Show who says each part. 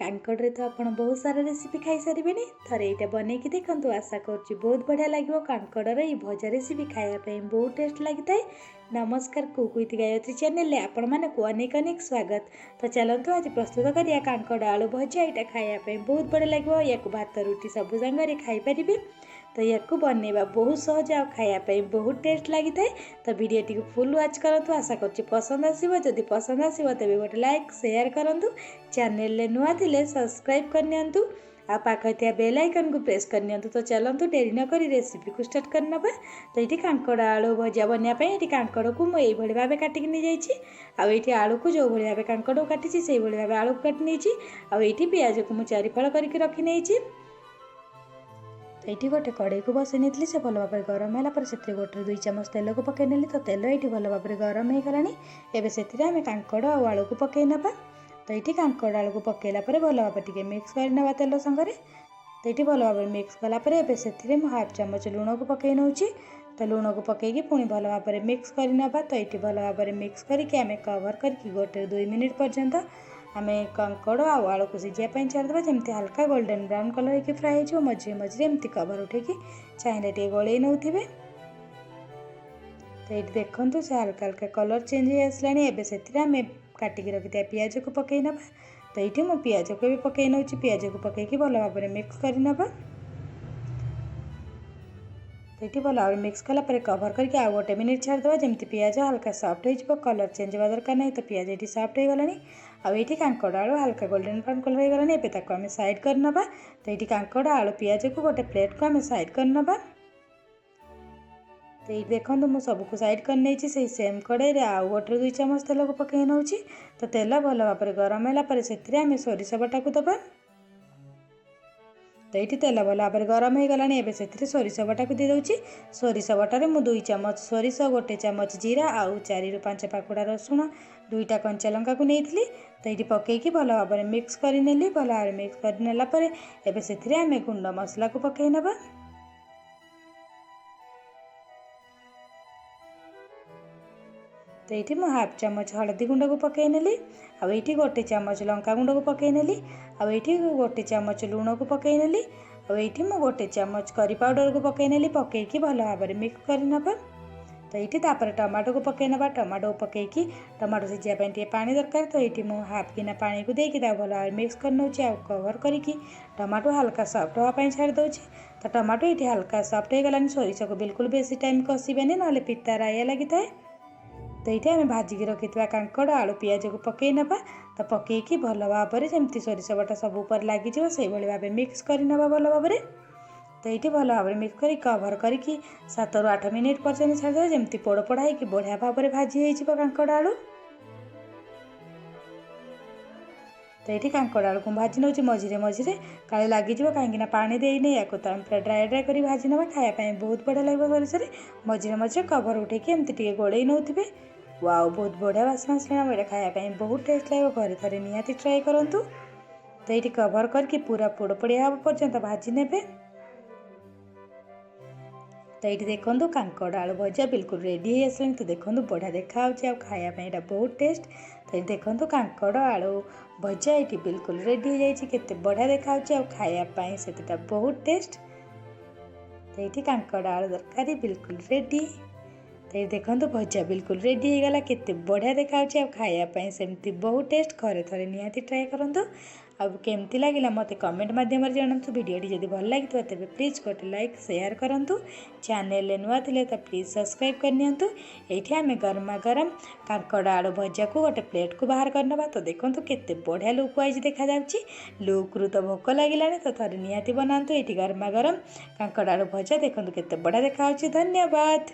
Speaker 1: कांकड़े तो आप बहुत सारा रेसिपी खाई सारे थरे यहाँ बनई देखु आशा कर बहुत बढ़िया लगे कांकड़र ये भजा रेसिपी खायापी बहुत टेस्ट लगी था। नमस्कार कुक विथ गायत्री चैनल आपण मानक अनेक अनेक स्वागत। तो चलतु आज प्रस्तुत करिया कांकड़ आलू भजा यहाँ खायापी बहुत बढ़िया लगे या भात रुटी सब सांगे खाईपारे। तो या बनवा बहुत सहज आ खायापी बहुत टेस्ट लगी था। तो वीडियो फुल वाच करूँ आशा कर पसंद आसो जदि पसंद आसो तेज गोटे लाइक शेयर करूँ चैनल नुआ थिले सब्सक्राइब करनी आ पाखे थी बेल आइकन को प्रेस करनी। तो चलतु डेरी नक रेसिपी को स्टार्ट करना। तो ये कांकड़ आलू भजा बनवाई ये कांकड़ को मुझे भाव काटिक नहीं जाइए आलू को जो भाव कांकड़ को काटी से भाव आलू को काटी नहीं आईटी पियाज को मुझे चारिफाल करके रखी नहीं। तो ये गोटे कड़े को बसई नहीं से भल भाव गरम है से गोटे 2 चामच तेल को पकई नेली। तो तेल ये भल भाव गरम हो गलानी एवं से कांकड़ और आलू को पकई ना। तो ये कांकड़ आलू को पकईला भल भाव टे मिक्स करना तेल संगे। तो ये भल भाव मिक्स कलापर एवं से 1/2 चामच लुण को पकई नौ। तो लुण को पकईकी पुणी भल भाव मिक्स करना। तो ये भल भाव मिक्स करके आम कवर करके गोटे 2 मिनिट पर्यंत आम कांकड़ आलू को सीझापी छाड़देवा जमी हल्का गोल्डन ब्राउन कलर होकर फ्राए हो मझे मझे एमती कवर उठे चाहिए टे गलई नौ। तो ये देखो से हल्का हल्का कलर चेंज हो आसला एवं से काटिक रखी पियाज को पकई ना। तो ये मुझे पियाज को भी पकई नौ पियाज को पकईकी भल भाव मिक्स करना। तो ये भल भाव मिक्स कलापर कवर करके आ गोटे मिनिट छाड़देवा जमी पियाज हल्का सफ्ट हो कलर चेंज हवा दरकार नहीं। तो पियाज ये सफ्ट हो गलानी आईटी कांकड़ आलू हल्का गोल्डन ब्राउन कलर हो गलानी एवं आम साइड करना। तो ये कांकड़ आलू पियाज को गोटे प्लेट को आम साइड करना। तो ये देखो मुझे सबको साइड कर नहीं से सेम कड़े आउ गोटे 2 चामच तेल को पकई नौ। तो तेल भल भाव गरम है से सोरिष बटा को दबा। तो ये तेल भल भाव गरम हो गलानी एवं से सोरिष बटा को दे सोरिष बटारे मुझे 2 चामच सोरिष 1 चामच जीरा आउ 4 ରୁ 5 पाखुड़ा रसुण 2टा कंचा लंका को नहीं। तो ये पकईकी भल भाव मिक्स करनेली भल भाव मिक्स करनेलापर एवं से आम गुंड मसला को पकई नवा। तो ये मुझे 1/2 चामच हलदी गुंड को पकई नेली आईटी 1 चामच लंका गुंड को पकई नेली आईटी 1 चामच लुण को पकई नेली आईटी मुझे 1 चामच करी पाउडर को पकई नेली पकईकी भल भाव मिक्स करना। तो ये टमाटो को पकई ना टमाटो को पकईकी टमाटो सीझापी टे पानी दरकार। तो ये मुझे हाफ गिना पानी को देकी भल भाव मिक्स कर नौ कवर करके टमाटो हल्का सफ्ट हाँपाई छाड़ दे। तो टमाटो ये हल्का सफ्ट हो गलानी सोरिष को बिल्कुल बेसी टाइम कषिबेनी ना पिता राया लगी था। तो ये आम भाजिक रखी कांकड़ आलू पियाज को पकई ना। तो पकईकी भल भाव जमी सोरिष बटा सब उपर लगे से भाव मिक्स करना भल भाव। तो ये भल भाव मिक्स कर कवर करके 7 ରୁ 8 मिनिट पर्यटन छाड़ जमी पोड़ पोड़ा हो बढ़िया भाव में भाजी हो कांकड़ आलू। तो ये कांकड़ आलू को भाजी नौ मझे मझे काले लगे कहीं पानी देने या तो पूरा ड्राए ड्राए कर भाजी ना खायापी बहुत बढ़िया लगे सोरिष मझे मझे कवर उठे एमती गोलई नौ। वाओ बहुत बढ़िया बास्ना आसला ये खायापी बहुत टेस्ट लगे घरे थे निहाती ट्राए करूँ। तो ये कवर करके पूरा पोड़ पोड़िया हाँ पर्यंत भाजी ने। तो ये देखो कांकड़ आलू भजा बिल्कुल रेडी हो आसला। तो देखो बढ़िया देखा खायापी यहाँ बहुत टेस्ट। तो ये देखो कांकड़ आलू भजा ये बिल्कुल रेडी हो जाए केते बढ़िया देखा खायापी से बहुत टेस्ट। तो ये कांकड़ आलू तरकारी बिल्कुल रेडी। तो ये देखो भजा बिल्कुल रेडी हो गला केते बढ़िया देखा खायापी सेमती बहुत टेस्ट घरे थे निहाती ट्राए करूँ। अब केमती लगे मत कमेंट मध्यम जनातु वीडियो जब भल लगी तेज प्लीज गोटे लाइक शेयर करूँ चैनल नुआ थिले तो प्लीज सब्सक्राइब करनी। ये आम गरमा गरम कांकड़ आलू भजा को गोटे प्लेट को बाहर करना। तो देखो केते बढ़िया लुक वाइज देखा लुक रू तो भोक लगे। तो थे निहाती बनातु ये गरमा गरम कांकड़ आलू भजा देखो केते बढ़िया देखा। धन्यवाद।